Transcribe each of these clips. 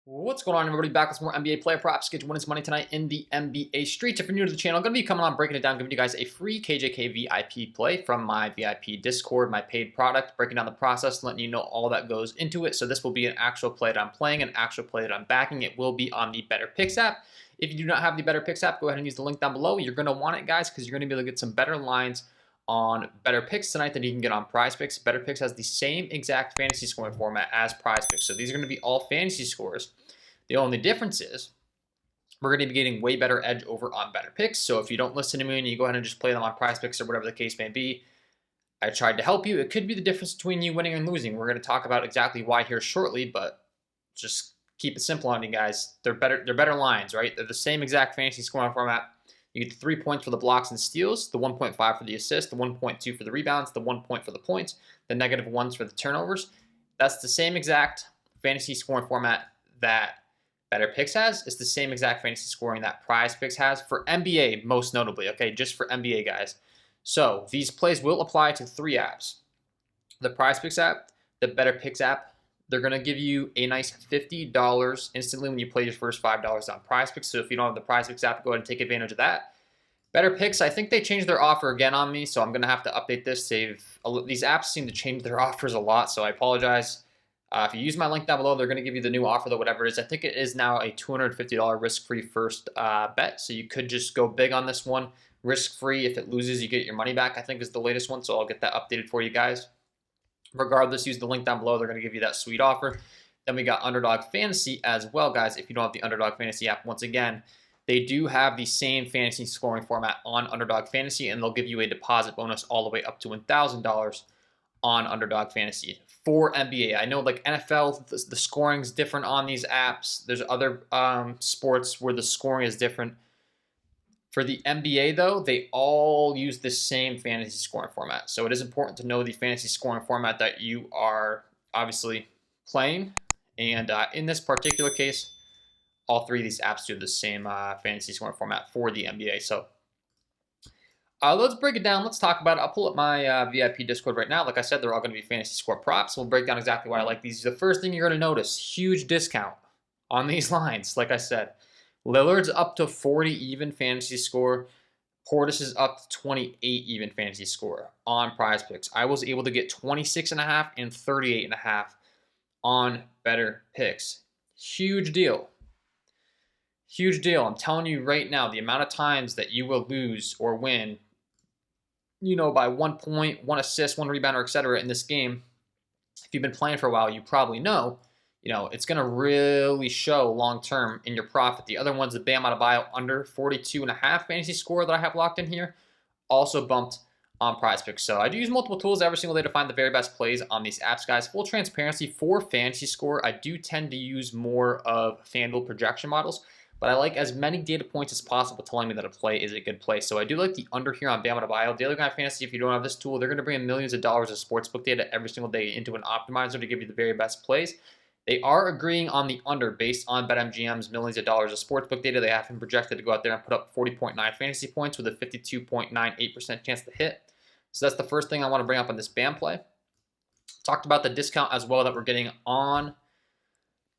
What's going on, everybody? Back with more NBA player props. Get your winnings money tonight in the NBA streets. If you're new to the channel, I'm going to be coming on, breaking it down, giving you guys a free KJK VIP play from my VIP Discord, my paid product, breaking down the process, letting you know all that goes into it. So this will be an actual play that I'm playing, an actual play that I'm backing. It will be on the Betr app. If you do not have the Betr app, go ahead and use the link down below. You're going to want it, guys, because you're going to be able to get some better lines on Betr tonight than you can get on Prizepicks. Betr has the same exact fantasy scoring format as Prizepicks. So these are going to be all fantasy scores. The only difference is we're going to be getting way better edge over on Betr. So if you don't listen to me and you go ahead and just play them on Prizepicks or whatever the case may be, I tried to help you. It could be the difference between you winning and losing. We're going to talk about exactly why here shortly, but just keep it simple on you guys. They're better lines, right? They're the same exact fantasy scoring format. You get the 3 points for the blocks and steals, the 1.5 for the assists, the 1.2 for the rebounds, the 1 point for the points, the -1s for the turnovers. That's the same exact fantasy scoring format that Betr has. It's the same exact fantasy scoring that Prizepicks has for NBA, most notably, okay? Just for NBA, guys. So these plays will apply to 3 apps. The Prizepicks app, the Betr app. They're going to give you a nice $50 instantly when you play your first $5 on Prizepicks. So if you don't have the Prizepicks app, go ahead and take advantage of that. Betr, I think they changed their offer again on me, so I'm going to have to update this. These apps seem to change their offers a lot, so I apologize. If you use my link down below, they're going to give you the new offer, though, whatever it is. I think it is now a $250 risk-free first bet, so you could just go big on this one. Risk-free. If it loses, you get your money back, I think is the latest one, so I'll get that updated for you guys. Regardless, use the link down below. They're going to give you that sweet offer. Then we got Underdog Fantasy as well, guys. If you don't have the Underdog Fantasy app, once again, they do have the same fantasy scoring format on Underdog Fantasy, and they'll give you a deposit bonus all the way up to $1,000 on Underdog Fantasy for NBA. I know like NFL, the scoring's different on these apps. There's other sports where the scoring is different. For the NBA, though, they all use the same fantasy scoring format. So it is important to know the fantasy scoring format that you are obviously playing. And in this particular case, all 3 of these apps do the same fantasy scoring format for the NBA. So let's break it down. Let's talk about it. I'll pull up my VIP Discord right now. Like I said, they're all going to be fantasy score props. We'll break down exactly why I like these. The first thing you're going to notice, huge discount on these lines. Like I said, Lillard's up to 40 even fantasy score. Portis is up to 28 even fantasy score on Prizepicks. I was able to get 26.5 and 38.5 on Betr. Huge deal. Huge deal. I'm telling you right now, the amount of times that you will lose or win, by 1 point, 1 assist, 1 rebound, or etc. in this game, if you've been playing for a while, you probably know, it's going to really show long-term in your profit. The other one's the Bam Adebayo under 42.5 fantasy score that I have locked in here, also bumped on Prizepicks. So I do use multiple tools every single day to find the very best plays on these apps, guys. Full transparency, for fantasy score, I do tend to use more of FanDuel projection models, but I like as many data points as possible telling me that a play is a good play. So I do like the under here on Bam Adebayo. Daily Grind Fantasy, if you don't have this tool, they're going to bring in millions of dollars of sportsbook data every single day into an optimizer to give you the very best plays. They are agreeing on the under based on BetMGM's millions of dollars of sportsbook data. They have him projected to go out there and put up 40.9 fantasy points with a 52.98% chance to hit. So that's the first thing I want to bring up on this Bam play. Talked about the discount as well that we're getting on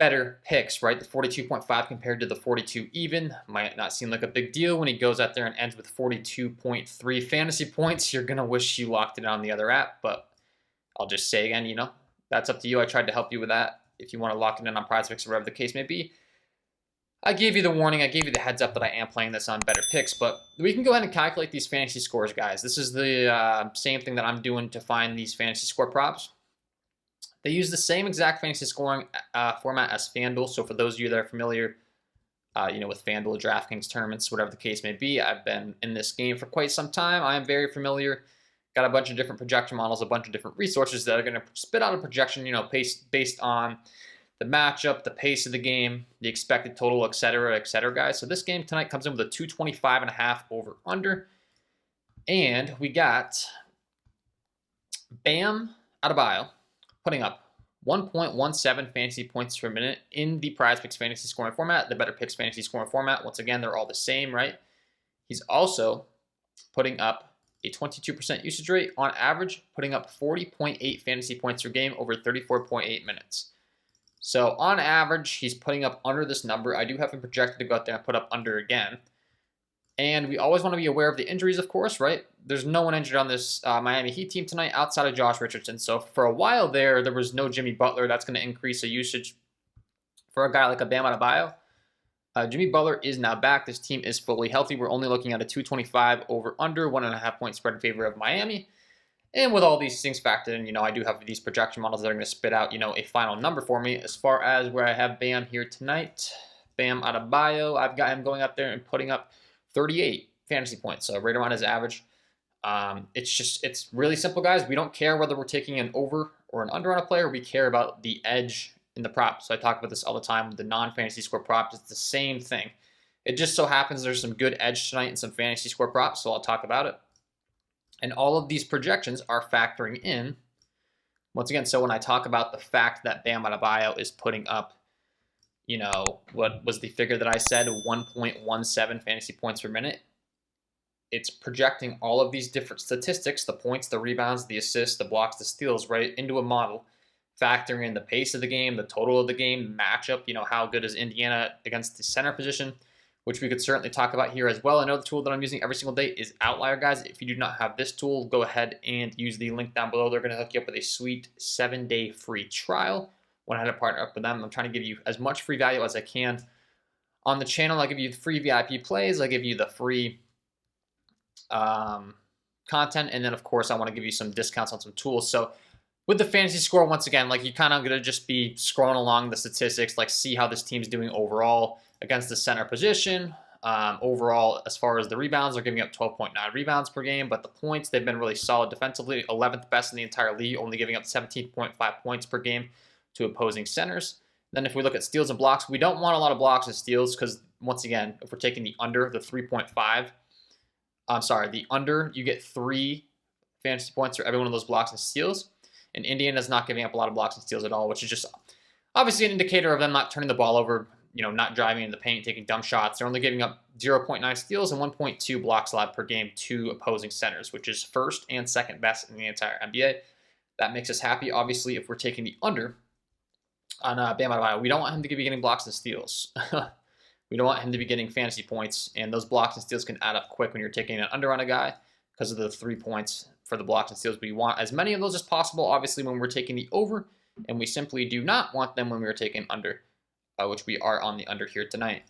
Betr, right? The 42.5 compared to the 42 even. Might not seem like a big deal when he goes out there and ends with 42.3 fantasy points. You're going to wish you locked it on the other app, but I'll just say again, that's up to you. I tried to help you with that. If you want to lock it in on Prizepicks or whatever the case may be, I gave you the warning. I gave you the heads up that I am playing this on Betr. But we can go ahead and calculate these fantasy scores, guys. This is the same thing that I'm doing to find these fantasy score props. They use the same exact fantasy scoring format as FanDuel. So for those of you that are familiar, with FanDuel, DraftKings tournaments, whatever the case may be, I've been in this game for quite some time. I am very familiar. Got a bunch of different projection models, a bunch of different resources that are going to spit out a projection, based on the matchup, the pace of the game, the expected total, et cetera, guys. So this game tonight comes in with a 225.5 over under. And we got Bam Adebayo putting up 1.17 fantasy points per minute in the Prizepicks fantasy scoring format, the Betr fantasy scoring format. Once again, they're all the same, right? He's also putting up a 22% usage rate on average, putting up 40.8 fantasy points per game over 34.8 minutes. So on average, he's putting up under this number. I do have him projected to go out there and put up under again. And we always want to be aware of the injuries, of course, right? There's no one injured on this Miami Heat team tonight outside of Josh Richardson. So for a while there was no Jimmy Butler. That's going to increase the usage for a guy like a Bam Adebayo. Jimmy Butler is now back. This team is fully healthy. We're only looking at a 225 over under, 1.5 point spread in favor of Miami. And with all these things factored in, I do have these projection models that are going to spit out, a final number for me. As far as where I have Bam here tonight, Bam Adebayo, I've got him going up there and putting up 38 fantasy points, so right around his average. It's really simple, guys. We don't care whether we're taking an over or an under on a player. We care about the edge in the prop. So I talk about this all the time with the non-fantasy score props. It's the same thing. It just so happens there's some good edge tonight and some fantasy score props, so I'll talk about it. And all of these projections are factoring in, once again, so when I talk about the fact that Bam Adebayo is putting up, what was the figure that I said, 1.17 fantasy points per minute, it's projecting all of these different statistics, the points, the rebounds, the assists, the blocks, the steals, right, into a model, factoring in the pace of the game, the total of the game, matchup, how good is Indiana against the center position, which we could certainly talk about here as well. Another tool that I'm using every single day is Outlier, guys. If you do not have this tool, go ahead and use the link down below. They're going to hook you up with a sweet 7-day free trial. When I had to partner up with them, I'm trying to give you as much free value as I can. On the channel, I give you free VIP plays. I give you the free content. And then, of course, I want to give you some discounts on some tools. So with the fantasy score, once again, you're kind of going to just be scrolling along the statistics, see how this team's doing overall against the center position. Overall, as far as the rebounds, they're giving up 12.9 rebounds per game, but the points, they've been really solid defensively, 11th best in the entire league, only giving up 17.5 points per game to opposing centers. Then if we look at steals and blocks, we don't want a lot of blocks and steals because, once again, if we're taking the under, the 3.5, the under, you get 3 fantasy points for every one of those blocks and steals. And Indiana's not giving up a lot of blocks and steals at all, which is just obviously an indicator of them not turning the ball over, not driving into the paint, taking dumb shots. They're only giving up 0.9 steals and 1.2 blocks allowed per game to opposing centers, which is first and second best in the entire NBA. That makes us happy. Obviously, if we're taking the under on Bam Adebayo, we don't want him to be getting blocks and steals. We don't want him to be getting fantasy points, and those blocks and steals can add up quick when you're taking an under on a guy because of the 3 points for the blocks and steals. We want as many of those as possible, obviously, when we're taking the over, and we simply do not want them when we are taking under, which we are on the under here tonight.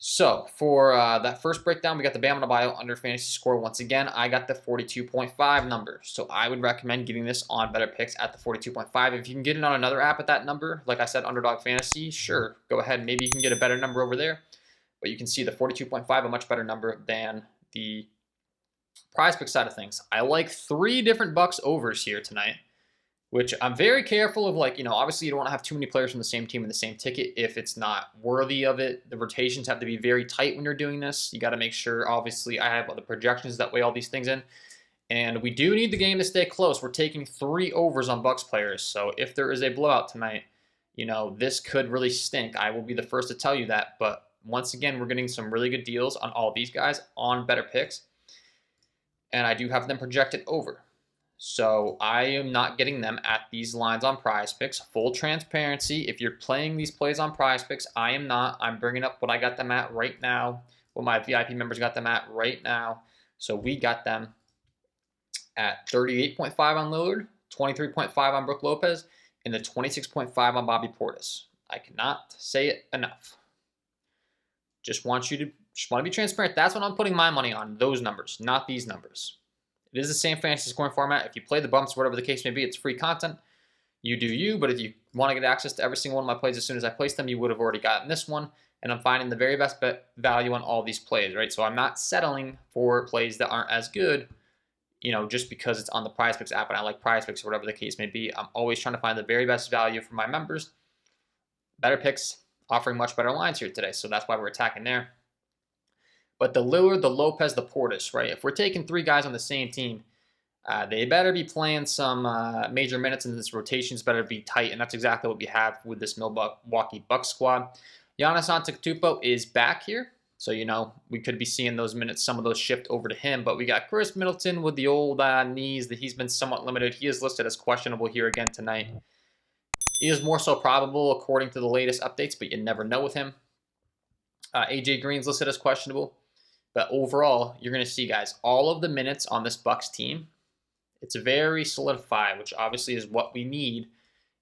So for that first breakdown, we got the Bam Adebayo under fantasy score. Once again, I got the 42.5 number. So I would recommend getting this on Betr at the 42.5. If you can get it on another app at that number, like I said, Underdog Fantasy, sure, go ahead. Maybe you can get a better number over there. But you can see the 42.5, a much better number than the Prizepicks side of things. I like 3 different Bucks overs here tonight, which I'm very careful of, obviously you don't want to have too many players from the same team in the same ticket if it's not worthy of it. The rotations have to be very tight when you're doing this. You got to make sure, obviously, I have all the projections that weigh all these things in. And we do need the game to stay close. We're taking 3 overs on Bucks players. So if there is a blowout tonight, this could really stink. I will be the first to tell you that. But once again, we're getting some really good deals on all these guys on Betr. And I do have them projected over. So I am not getting them at these lines on Prizepicks. Full transparency, if you're playing these plays on Prizepicks, I am not. I'm bringing up what I got them at right now, what my VIP members got them at right now. So we got them at 38.5 on Lillard, 23.5 on Brook Lopez, and the 26.5 on Bobby Portis. I cannot say it enough. Just want to be transparent. That's what I'm putting my money on, those numbers, not these numbers. It is the same fantasy scoring format. If you play the bumps, whatever the case may be, it's free content. You do you, but if you want to get access to every single one of my plays as soon as I place them, you would have already gotten this one. And I'm finding the very best value on all these plays, right? So I'm not settling for plays that aren't as good, just because it's on the Prizepicks app and I like Prizepicks or whatever the case may be. I'm always trying to find the very best value for my members. Betr offering much better lines here today, so that's why we're attacking there. But the Lillard, the Lopez, the Portis, right? If we're taking 3 guys on the same team, they better be playing some major minutes, and this rotations better be tight, and that's exactly what we have with this Milwaukee Bucks squad. Giannis Antetokounmpo is back here, so we could be seeing those minutes, some of those shift over to him. But we got Chris Middleton with the old knees that he's been somewhat limited. He is listed as questionable here again tonight. He is more so probable according to the latest updates, but you never know with him. AJ Green's listed as questionable. But overall, you're going to see, guys, all of the minutes on this Bucks team, it's very solidified, which obviously is what we need.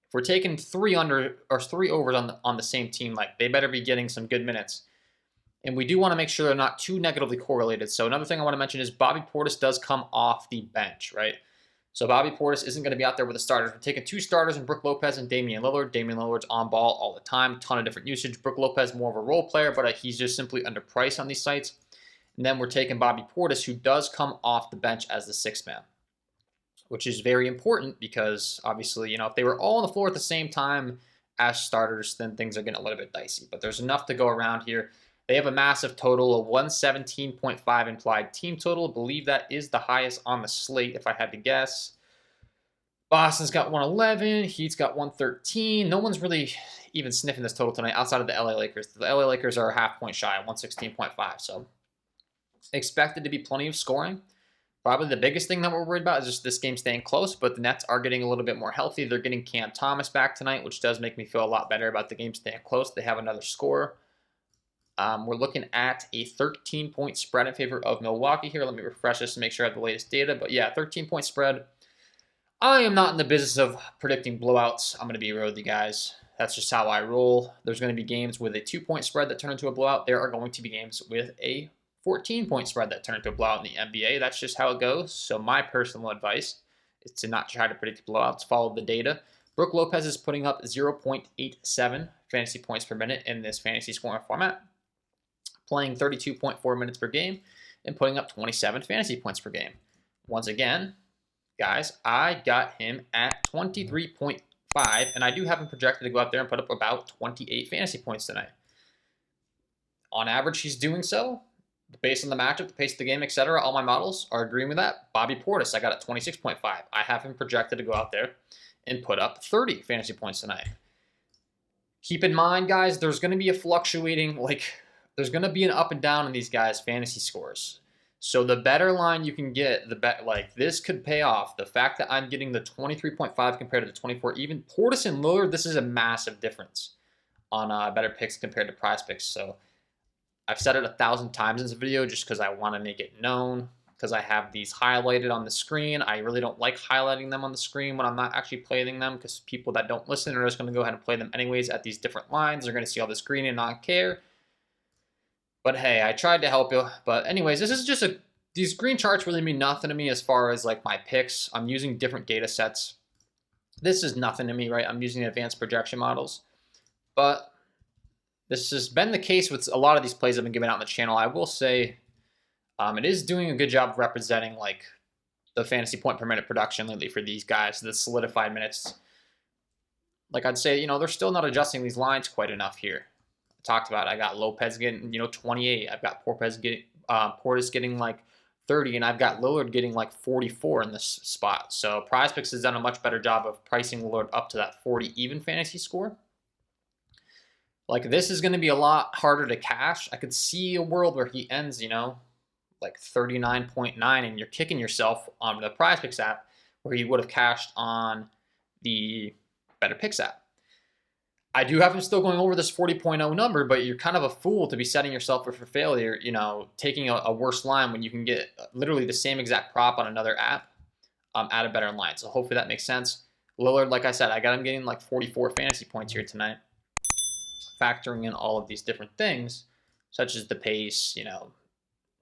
If we're taking 3 overs on the same team, like, they better be getting some good minutes. And we do want to make sure they're not too negatively correlated. So another thing I want to mention is Bobby Portis does come off the bench, right? So Bobby Portis isn't going to be out there with the starters. We're taking 2 starters in Brook Lopez and Damian Lillard. Damian Lillard's on ball all the time, ton of different usage. Brook Lopez more of a role player, but he's just simply underpriced on these sites. And then we're taking Bobby Portis, who does come off the bench as the 6th man, which is very important because obviously, if they were all on the floor at the same time as starters, then things are getting a little bit dicey. But there's enough to go around here. They have a massive total of 117.5 implied team total. I believe that is the highest on the slate, if I had to guess. Boston's got 111. Heat's got 113. No one's really even sniffing this total tonight outside of the LA Lakers. The LA Lakers are a half point shy, 116.5. So expected to be plenty of scoring. Probably the biggest thing that we're worried about is just this game staying close, but the Nets are getting a little bit more healthy. They're getting Cam Thomas back tonight, which does make me feel a lot better about the game staying close. They have another scorer. We're looking at a 13-point spread in favor of Milwaukee here. Let me refresh this to make sure I have the latest data. But yeah, 13-point spread. I am not in the business of predicting blowouts. I'm going to be real with you guys. That's just how I roll. There's going to be games with a 2-point spread that turn into a blowout. There are going to be games with a 14-point spread that turn into a blowout in the NBA. That's just how it goes. So my personal advice is to not try to predict blowouts. Follow the data. Brook Lopez is putting up 0.87 fantasy points per minute in this fantasy scoring format, playing 32.4 minutes per game and putting up 27 fantasy points per game. Once again, guys, I got him at 23.5, and I do have him projected to go out there and put up about 28 fantasy points tonight. On average, he's doing so. Based on the matchup, the pace of the game, etc., all my models are agreeing with that. Bobby Portis, I got at 26.5. I have him projected to go out there and put up 30 fantasy points tonight. Keep in mind, guys, there's going to be a fluctuating, there's going to be an up and down in these guys' fantasy scores. So the better line you can get, this could pay off. The fact that I'm getting the 23.5 compared to the 24, even Portis and Lillard, this is a massive difference on Betr picks compared to Prizepicks. So I've said it 1,000 times in this video just because I want to make it known, because I have these highlighted on the screen. I really don't like highlighting them on the screen when I'm not actually playing them, because people that don't listen are just going to go ahead and play them anyways at these different lines. They're going to see all this green and not care. But hey, I tried to help you. But anyways, this is just these green charts really mean nothing to me as far as my picks. I'm using different data sets. This is nothing to me, right? I'm using advanced projection models. But this has been the case with a lot of these plays I've been giving out on the channel. I will say it is doing a good job of representing the fantasy point per minute production lately for these guys, the solidified minutes. I'd say, they're still not adjusting these lines quite enough here. Talked about, I got Lopez getting 28. I've got Portis getting 30, and I've got Lillard getting 44 in this spot. So Prizepicks has done a much better job of pricing Lillard up to that 40 even fantasy score. This is going to be a lot harder to cash. I could see a world where he ends 39.9, and you're kicking yourself on the Prizepicks app where he would have cashed on the Betr app. I do have him still going over this 40.0 number, but you're kind of a fool to be setting yourself up for failure, taking a worse line when you can get literally the same exact prop on another app at a better line. So hopefully that makes sense. Lillard, like I said, I got him getting 44 fantasy points here tonight, factoring in all of these different things, such as the pace,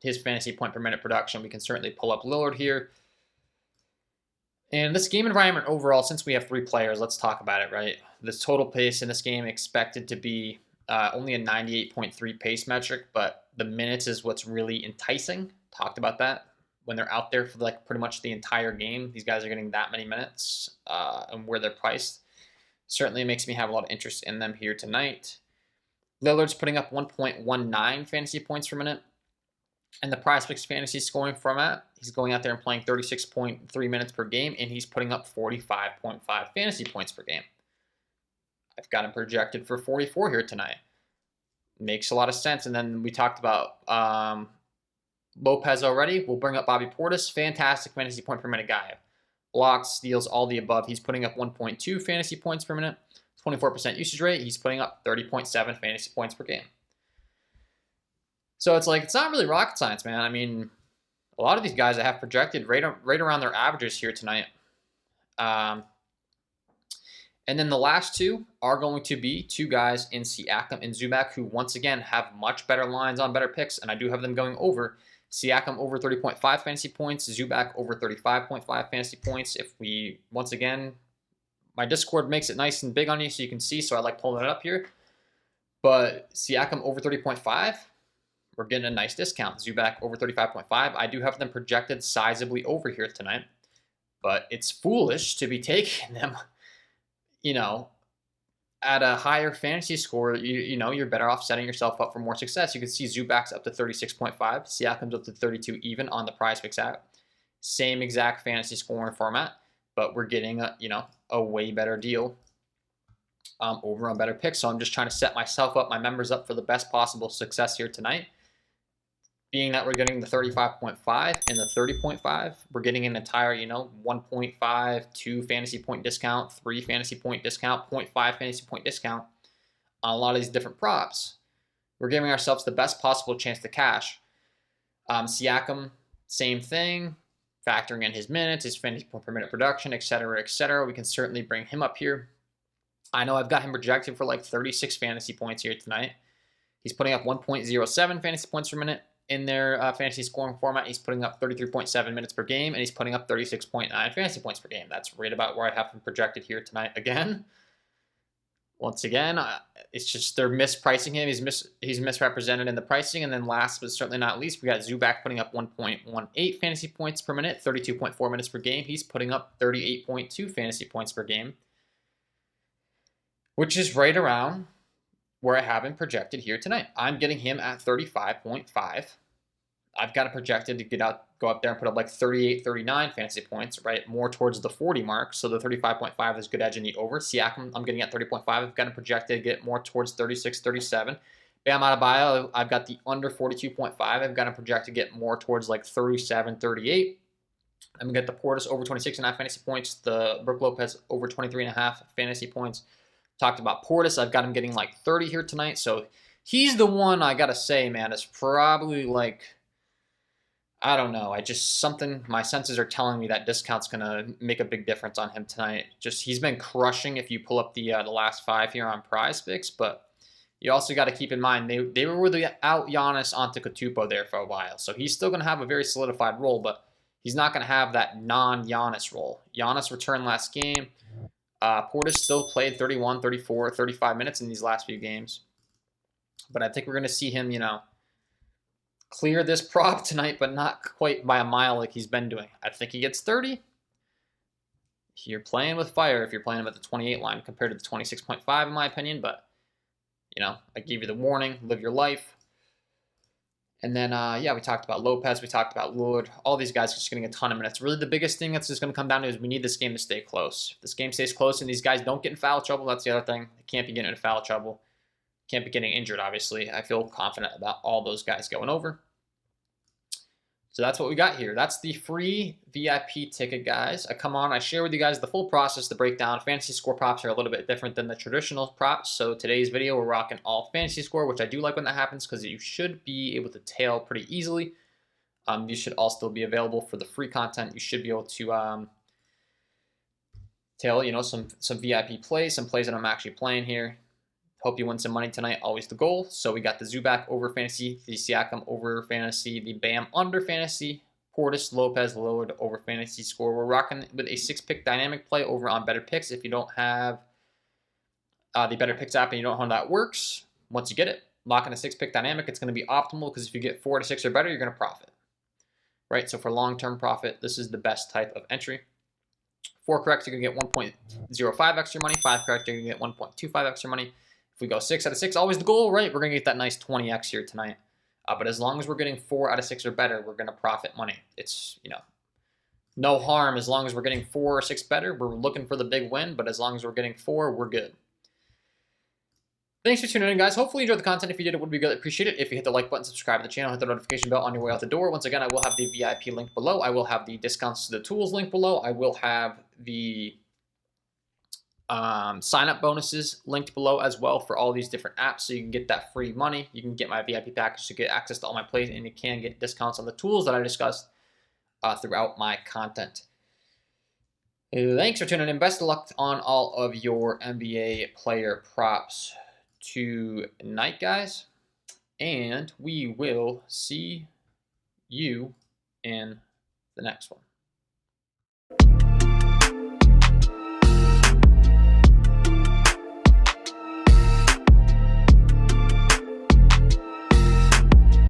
his fantasy point per minute production. We can certainly pull up Lillard here. And this game environment overall, since we have 3 players, let's talk about it, right? This total pace in this game expected to be only a 98.3 pace metric, but the minutes is what's really enticing. Talked about that. When they're out there for pretty much the entire game, these guys are getting that many minutes and where they're priced. Certainly makes me have a lot of interest in them here tonight. Lillard's putting up 1.19 fantasy points per minute. And the Prizepicks fantasy scoring format, he's going out there and playing 36.3 minutes per game, and he's putting up 45.5 fantasy points per game. I've got him projected for 44 here tonight. Makes a lot of sense. And then we talked about Lopez already. We'll bring up Bobby Portis. Fantastic fantasy point per minute guy. Blocks, steals, all the above. He's putting up 1.2 fantasy points per minute. 24% usage rate. He's putting up 30.7 fantasy points per game. So it's like, it's not really rocket science, man. I mean, a lot of these guys I have projected right around their averages here tonight. And then the last two are going to be two guys in Siakam and Zubac, who once again have much better lines on Betr picks, and I do have them going over. Siakam over 30.5 fantasy points, Zubac over 35.5 fantasy points. If we, once again, my Discord makes it nice and big on you so you can see, so I like pulling it up here. But Siakam over 30.5, we're getting a nice discount. Zubac over 35.5. I do have them projected sizably over here tonight, but it's foolish to be taking them, you know, at a higher fantasy score. You know, you're better off setting yourself up for more success. You can see Zubac's up to 36.5, Siakam's up to 32 even on the Prizepicks app. Same exact fantasy scoring format, but we're getting a, you know, a way better deal over on Betr picks. So I'm just trying to set myself up, my members up for the best possible success here tonight. Being that we're getting the 35.5 and the 30.5, we're getting an entire, you know, 1.5, 2 fantasy point discount, 3 fantasy point discount, 0.5 fantasy point discount on a lot of these different props. We're giving ourselves the best possible chance to cash. Siakam, same thing, factoring in his minutes, his fantasy point per minute production, etc., etc. We can certainly bring him up here. I know I've got him projected for like 36 fantasy points here tonight. He's putting up 1.07 fantasy points per minute. In their fantasy scoring format, he's putting up 33.7 minutes per game, and he's putting up 36.9 fantasy points per game. That's right about where I have him projected here tonight again. Once again, it's just they're mispricing him. He's misrepresented in the pricing. And then last but certainly not least, we got Zubac putting up 1.18 fantasy points per minute, 32.4 minutes per game. He's putting up 38.2 fantasy points per game, which is right around where I have him projected here tonight. I'm getting him at 35.5. I've got it projected to go up there and put up like 38, 39 fantasy points, right? More towards the 40 mark. So the 35.5 is good edge in the over. Siakam, I'm getting at 30.5. I've got it projected to get more towards 36, 37. Bam Adebayo, I've got the under 42.5. I've got it projected to get more towards like 37, 38. I'm going to get the Portis over 26.5 fantasy points. The Brook Lopez over 23.5 fantasy points. Talked about Portis. I've got him getting like 30 here tonight. So he's the one I got to say, man, is probably like, I don't know. Something, my senses are telling me that discount's going to make a big difference on him tonight. Just, he's been crushing if you pull up the last 5 here on Prizepicks, but you also got to keep in mind, they were really out Giannis Antetokounmpo there for a while. So he's still going to have a very solidified role, but he's not going to have that non-Giannis role. Giannis returned last game. Portis still played 31, 34, 35 minutes in these last few games. But I think we're going to see him, you know, clear this prop tonight, but not quite by a mile like he's been doing. I think he gets 30. You're playing with fire if you're playing him at the 28 line compared to the 26.5 in my opinion. But, you know, I gave you the warning, live your life. And then, yeah, we talked about Lopez. We talked about Lillard. All these guys are just getting a ton of minutes. Really, the biggest thing that's just going to come down to is we need this game to stay close. If this game stays close and these guys don't get in foul trouble, that's the other thing. They can't be getting in foul trouble. Can't be getting injured, obviously. I feel confident about all those guys going over. So that's what we got here. That's the free VIP ticket, guys. I come on, I share with you guys the full process, the breakdown. Fantasy score props are a little bit different than the traditional props. So today's video, we're rocking all fantasy score, which I do like when that happens because you should be able to tail pretty easily. You should all still be available for the free content. You should be able to tail, you know, some VIP plays, some plays that I'm actually playing here. Hope you win some money tonight, always the goal. So we got the Zubac over fantasy, the Siakam over fantasy, the Bam under fantasy, Portis, Lopez, Lillard over fantasy score. We're rocking with a 6-pick dynamic play over on Betr Picks. If you don't have the Betr Picks app and you don't know how that works, once you get it, lock in a 6-pick dynamic. It's going to be optimal because if you get 4 to 6 or better, you're going to profit. Right? So for long-term profit, this is the best type of entry. 4 correct, you're going to get 1.05 extra money. 5 correct, you're going to get 1.25 extra money. If we go 6 out of 6, always the goal, right? We're going to get that nice 20x here tonight. But as long as we're getting 4 out of 6 or better, we're going to profit money. It's, you know, no harm as long as we're getting 4 or 6 better. We're looking for the big win, but as long as we're getting 4, we're good. Thanks for tuning in, guys. Hopefully you enjoyed the content. If you did, it would be greatly appreciated. If you hit the like button, subscribe to the channel, hit the notification bell on your way out the door. Once again, I will have the VIP link below. I will have the discounts to the tools link below. I will have the sign-up bonuses linked below as well for all these different apps, so you can get that free money. You can get my VIP package to get access to all my plays, and you can get discounts on the tools that I discussed throughout my content. Thanks for tuning in. Best of luck on all of your NBA player props tonight, guys. And we will see you in the next one.